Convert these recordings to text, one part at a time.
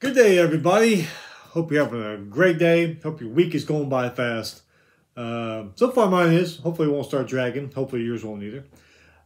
Good day, everybody. Hope you're having a great day. Hope your week is going by fast. So far mine is. Hopefully it won't start dragging. Hopefully yours won't either.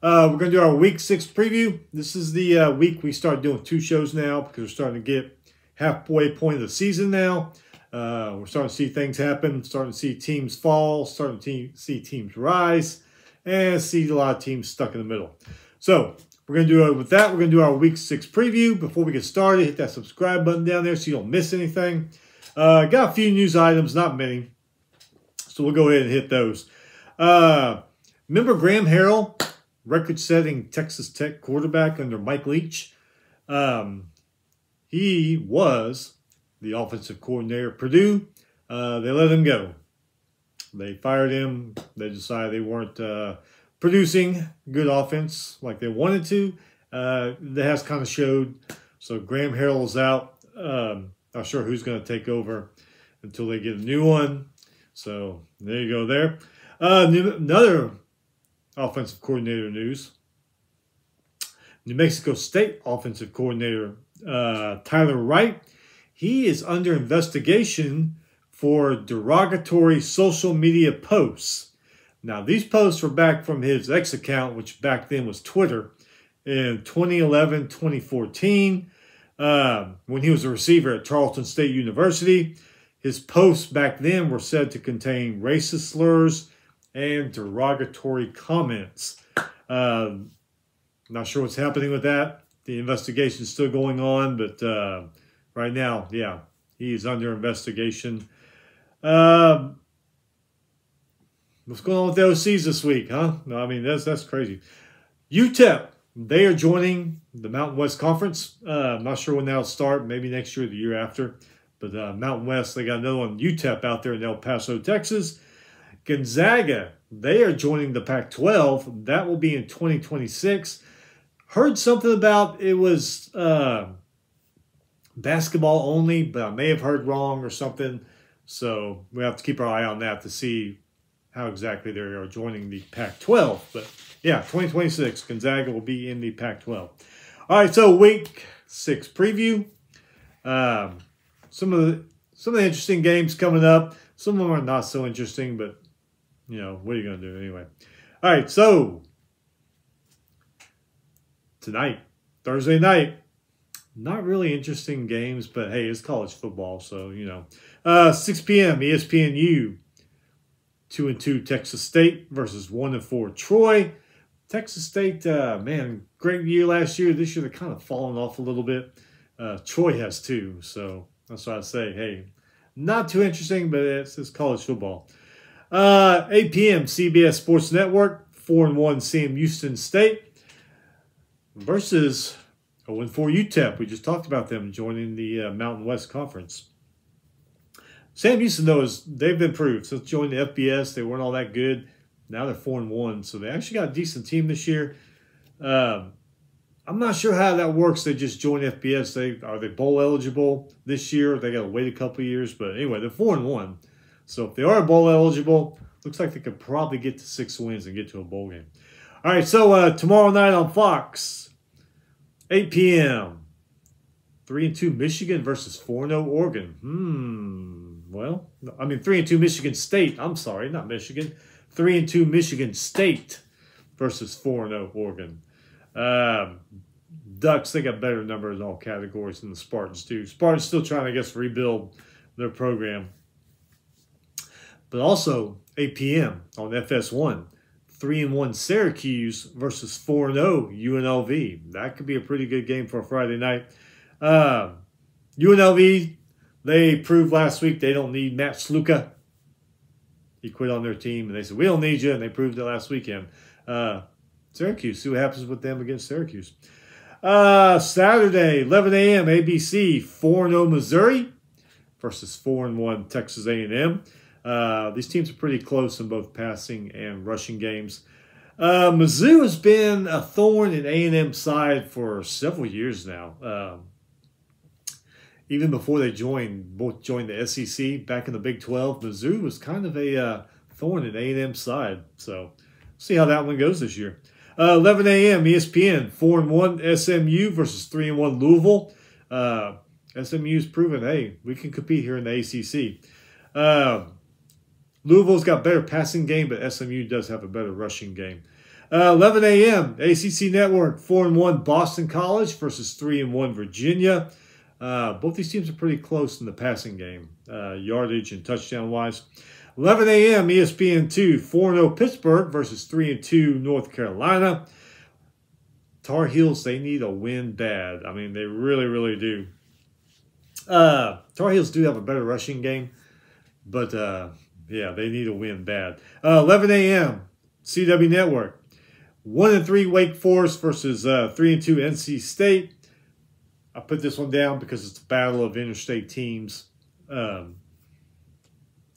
We're going to do our week 6 preview. This is the week we start doing 2 shows now because we're starting to get halfway point of the season now. We're starting to see things happen, starting to see teams fall, starting to see teams rise, and see a lot of teams stuck in the middle. So we're going to do it with that. We're going to do our week 6 preview. Before we get started, hit that subscribe button down there so you don't miss anything. Got a few news items, not many. So we'll go ahead and hit those. Remember Graham Harrell, record-setting Texas Tech quarterback under Mike Leach? He was the offensive coordinator at Purdue. They let him go. They fired him. They decided they weren't producing good offense like they wanted to. That has kind of showed. So Graham Harrell's out. Not sure who's going to take over until they get a new one. So there you go there. Another offensive coordinator news. New Mexico State offensive coordinator Tyler Wright. He is under investigation for derogatory social media posts. Now, these posts were back from his X account, which back then was Twitter, in 2011, 2014, when he was a receiver at Charleston State University. His posts back then were said to contain racist slurs and derogatory comments. Not sure what's happening with that. The investigation is still going on, but right now, yeah, he's under investigation. What's going on with the OCs this week, huh? No, I mean, that's crazy. UTEP, they are joining the Mountain West Conference. I'm not sure when that'll start, maybe next year or the year after. But Mountain West, they got another one, UTEP, out there in El Paso, Texas. Gonzaga, they are joining the Pac-12. That will be in 2026. Heard something about it was basketball only, but I may have heard wrong or something. So we have to keep our eye on that to see how exactly they are joining the Pac-12. But yeah, 2026, Gonzaga will be in the Pac-12. All right, so week 6 preview. Some of the interesting games coming up. Some of them are not so interesting, but you know, what are you going to do anyway? All right, so tonight, Thursday night, not really interesting games, but hey, it's college football, so you know. 6 p.m. ESPNU. 2-2 Texas State versus 1-4 Troy. Texas State, man, great year last year. This year they're kind of falling off a little bit. Troy has too, so that's why I say, hey, not too interesting, but it's college football. 8 p.m. CBS Sports Network, 4-1 Sam Houston State versus 0-4 UTEP. We just talked about them joining the Mountain West Conference. Sam Houston, though, they've improved. Since joining the FBS, they weren't all that good. Now they're 4-1, so they actually got a decent team this year. I'm not sure how that works. They just joined FBS. Are they bowl eligible this year? They got to wait a couple of years, but anyway, they're 4-1. So if they are bowl eligible, looks like they could probably get to 6 wins and get to a bowl game. All right, so tomorrow night on Fox, 8 p.m., 3-2 Michigan versus 4-0 Oregon. Well, I mean 3-2 Michigan State. I'm sorry, not Michigan. 3-2 Michigan State versus 4-0 Oregon. Ducks, they got better numbers in all categories than the Spartans do. Spartans still trying to, I guess, rebuild their program. But also 8 p.m. on FS1, 3-1 Syracuse versus 4-0 UNLV. That could be a pretty good game for a Friday night. UNLV, they proved last week they don't need Matt Sluka. He quit on their team, and they said, we don't need you, and they proved it last weekend. Syracuse, see what happens with them against Syracuse. Saturday, 11 a.m., ABC, 4-0 Missouri versus 4-1 Texas A&M. These teams are pretty close in both passing and rushing games. Mizzou has been a thorn in A&M's side for several years now. Even before they both joined the SEC back in the Big 12, Mizzou was kind of a thorn in A&M's side. So see how that one goes this year. 11 a.m. ESPN, 4-1 SMU versus 3-1 Louisville. SMU's proven, hey, we can compete here in the ACC. Louisville's got better passing game, but SMU does have a better rushing game. 11 a.m. ACC Network, 4-1 Boston College versus 3-1 Virginia. Both these teams are pretty close in the passing game, yardage and touchdown-wise. 11 a.m. ESPN2, 4-0 Pittsburgh versus 3-2 North Carolina. Tar Heels, they need a win bad. I mean, they really, really do. Tar Heels do have a better rushing game, but, yeah, they need a win bad. 11 a.m. CW Network, 1-3 Wake Forest versus 3-2 NC State. I put this one down because it's a battle of interstate teams.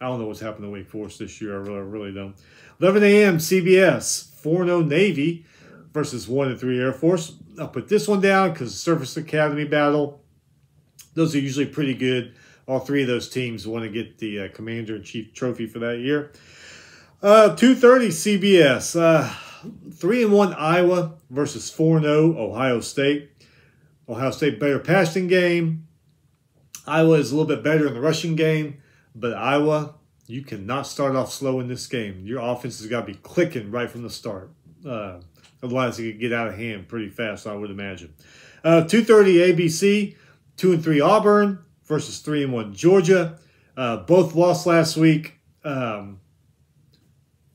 I don't know what's happened to Wake Forest this year. I really don't. 11 a.m. CBS, 4-0 Navy versus 1-3 Air Force. I'll put this one down because Service Academy battle. Those are usually pretty good. All three of those teams want to get the Commander-in-Chief trophy for that year. 2:30 CBS. 3-1 Iowa versus 4-0 Ohio State. Ohio State better passing game. Iowa is a little bit better in the rushing game. But Iowa, you cannot start off slow in this game. Your offense has got to be clicking right from the start. Otherwise, it could get out of hand pretty fast, I would imagine. 2:30 ABC, 2-3 Auburn versus 3-1 Georgia. Both lost last week. Find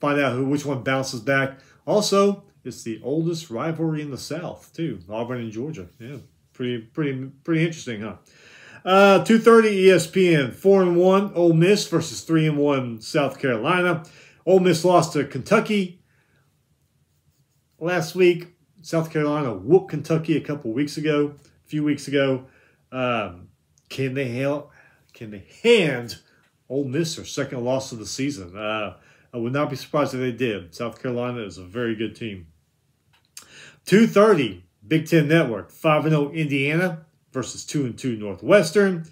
out which one bounces back. Also, it's the oldest rivalry in the South, too. Auburn and Georgia. Yeah, pretty interesting, huh? 2:30 ESPN, 4-1 Ole Miss versus 3-1 South Carolina. Ole Miss lost to Kentucky last week. South Carolina whooped Kentucky a few weeks ago. Can they hand Ole Miss their second loss of the season? I would not be surprised if they did. South Carolina is a very good team. 2:30 Big Ten Network, 5-0 Indiana versus 2-2 Northwestern.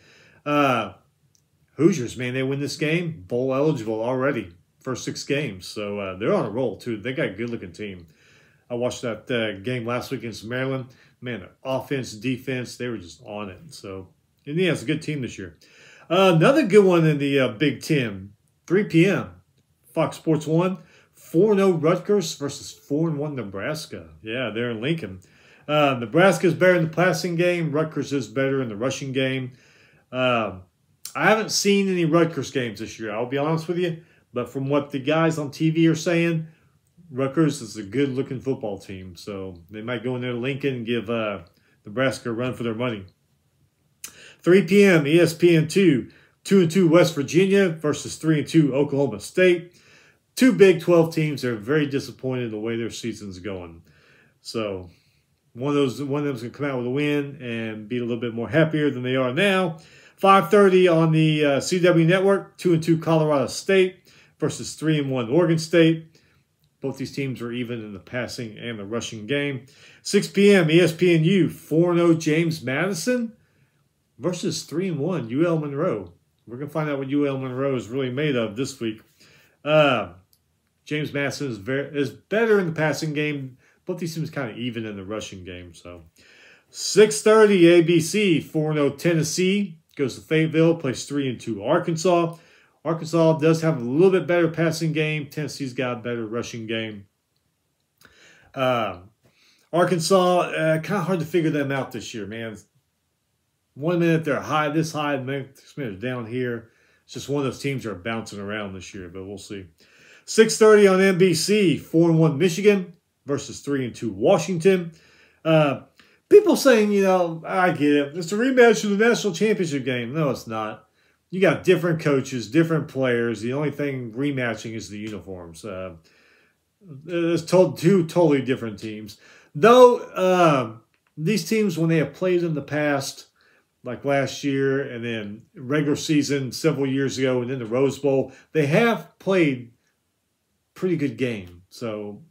Hoosiers, man, they win this game. Bowl eligible already. First 6 games. So they're on a roll, too. They got a good-looking team. I watched that game last week against Maryland. Man, their offense, defense, they were just on it. So, Indiana's a good team this year. Another good one in the Big Ten. 3 p.m. Fox Sports 1. 4-0 Rutgers versus 4-1 Nebraska. Yeah, they're in Lincoln. Nebraska's better in the passing game. Rutgers is better in the rushing game. I haven't seen any Rutgers games this year, I'll be honest with you. But from what the guys on TV are saying, Rutgers is a good-looking football team. So they might go in there to Lincoln and give Nebraska a run for their money. 3 p.m. ESPN2. 2-2 West Virginia versus 3-2 Oklahoma State. 2 Big 12 teams are very disappointed in the way their season's going. So one of them's going to come out with a win and be a little bit more happier than they are now. 5:30 on the CW Network. 2-2 Colorado State versus 3-1 Oregon State. Both these teams are even in the passing and the rushing game. 6 p.m. ESPNU. 4-0 James Madison versus 3-1 UL Monroe. We're going to find out what UL Monroe is really made of this week. James Madison is better in the passing game. Both these teams kind of even in the rushing game. So 6:30 ABC, 4-0 Tennessee goes to Fayetteville, plays 3-2 Arkansas. Arkansas does have a little bit better passing game. Tennessee's got a better rushing game. Arkansas, kind of hard to figure them out this year, man. 1 minute they're high, this high, and next minute down here. It's just one of those teams that are bouncing around this year, but we'll see. 6:30 on NBC, 4-1 Michigan versus 3-2 Washington. People saying, I get it. It's a rematch of the national championship game. No, it's not. You got different coaches, different players. The only thing rematching is the uniforms. It's two totally different teams. Though these teams, when they have played in the past, like last year and then regular season several years ago and then the Rose Bowl, they have played pretty good game. So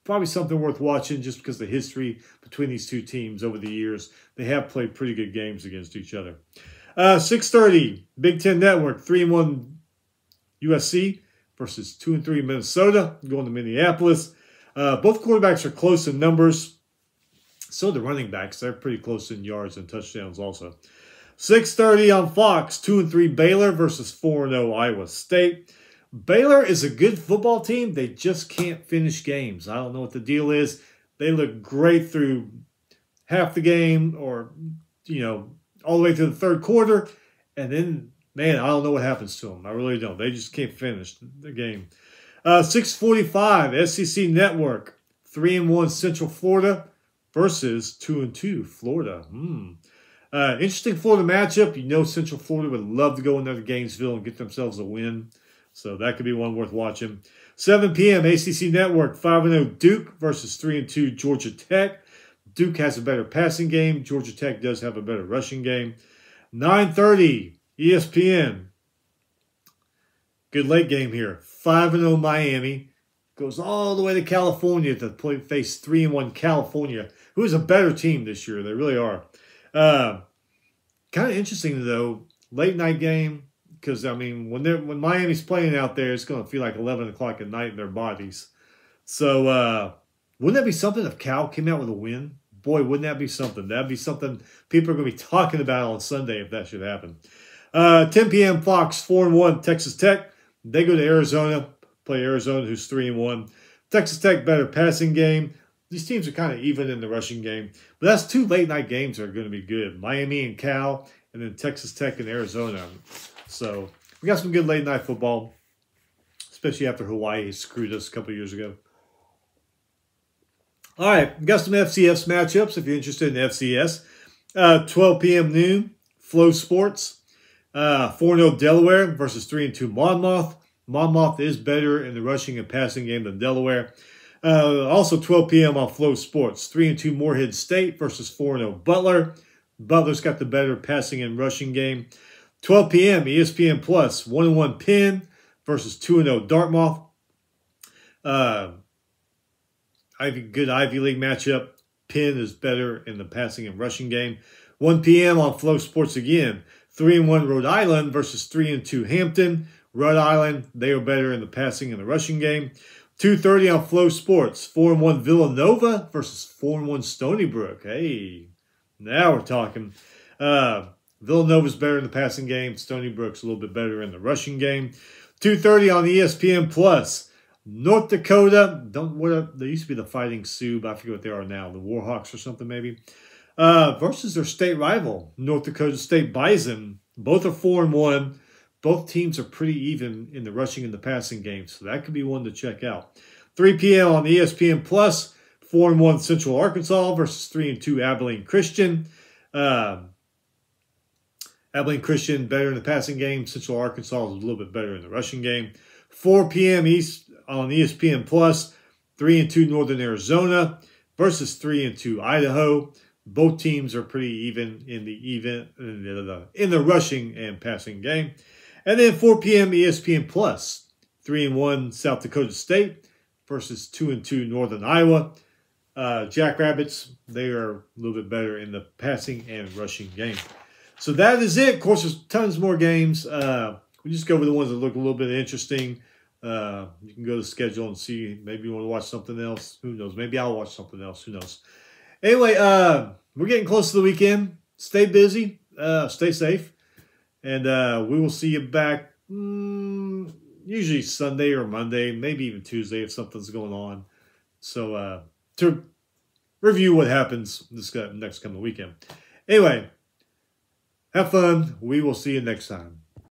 probably something worth watching just because of the history between these two teams over the years. They have played pretty good games against each other. 6:30, Big Ten Network, 3-1 USC versus 2-3 Minnesota, going to Minneapolis. Both quarterbacks are close in numbers. So the running backs, they're pretty close in yards and touchdowns also. 6:30 on Fox, 2-3 Baylor versus 4-0 Iowa State. Baylor is a good football team. They just can't finish games. I don't know what the deal is. They look great through half the game or, all the way to the third quarter. And then, man, I don't know what happens to them. I really don't. They just can't finish the game. 6:45 SEC Network, 3-1 Central Florida versus 2-2 Florida. Interesting Florida matchup. Central Florida would love to go in there to Gainesville and get themselves a win. So that could be one worth watching. 7 p.m. ACC Network, 5-0 Duke versus 3-2 Georgia Tech. Duke has a better passing game. Georgia Tech does have a better rushing game. 9:30 ESPN. Good late game here. 5-0 Miami goes all the way to California to face 3-1 California, who is a better team this year. They really are. Kind of interesting, though, late night game, because, when Miami's playing out there, it's going to feel like 11 o'clock at night in their bodies. So wouldn't that be something if Cal came out with a win? Boy, wouldn't that be something? That'd be something people are going to be talking about on Sunday if that should happen. 10 p.m. Fox, 4-1 Texas Tech. They go to Arizona, play Arizona, who's 3-1. Texas Tech, better passing game. These teams are kind of even in the rushing game. But that's two late-night games that are going to be good. Miami and Cal, and then Texas Tech and Arizona. So we got some good late-night football, especially after Hawaii screwed us a couple years ago. All right, we got some FCS matchups if you're interested in FCS. 12 p.m. noon, Flow Sports. 4-0 Delaware versus 3-2 Monmouth. Monmouth is better in the rushing and passing game than Delaware. Also 12 p.m. on Flow Sports. 3-2 Morehead State versus 4-0 Butler. Butler's got the better passing and rushing game. 12 p.m. ESPN Plus. 1-1 Penn versus 2-0 Dartmouth. Good Ivy League matchup. Penn is better in the passing and rushing game. 1 p.m. on Flow Sports again. 3-1 Rhode Island versus 3-2 Hampton. Rhode Island, they are better in the passing and the rushing game. 2:30 on Flow Sports. 4-1 Villanova versus 4-1 Stony Brook. Hey, now we're talking. Villanova's better in the passing game. Stony Brook's a little bit better in the rushing game. 2:30 on ESPN Plus. North Dakota, they used to be the Fighting Sioux, but I forget what they are now. The Warhawks or something maybe. Versus their state rival, North Dakota State Bison. Both are 4-1. Both teams are pretty even in the rushing and the passing game, so that could be one to check out. 3 p.m. on ESPN Plus, 4-1 Central Arkansas versus 3-2 Abilene Christian. Abilene Christian better in the passing game. Central Arkansas is a little bit better in the rushing game. 4 p.m. East on ESPN Plus, 3-2 Northern Arizona versus 3-2 Idaho. Both teams are pretty even in the rushing and passing game. And then 4 p.m. ESPN Plus, 3-1 South Dakota State versus 2-2 Northern Iowa. Jackrabbits, they are a little bit better in the passing and rushing game. So that is it. Of course, there's tons more games. We just go over the ones that look a little bit interesting. You can go to the schedule and see. Maybe you want to watch something else. Who knows? Maybe I'll watch something else. Who knows? Anyway, we're getting close to the weekend. Stay busy. Stay safe. And we will see you back usually Sunday or Monday, maybe even Tuesday if something's going on. So to review what happens this next coming weekend. Anyway, have fun. We will see you next time.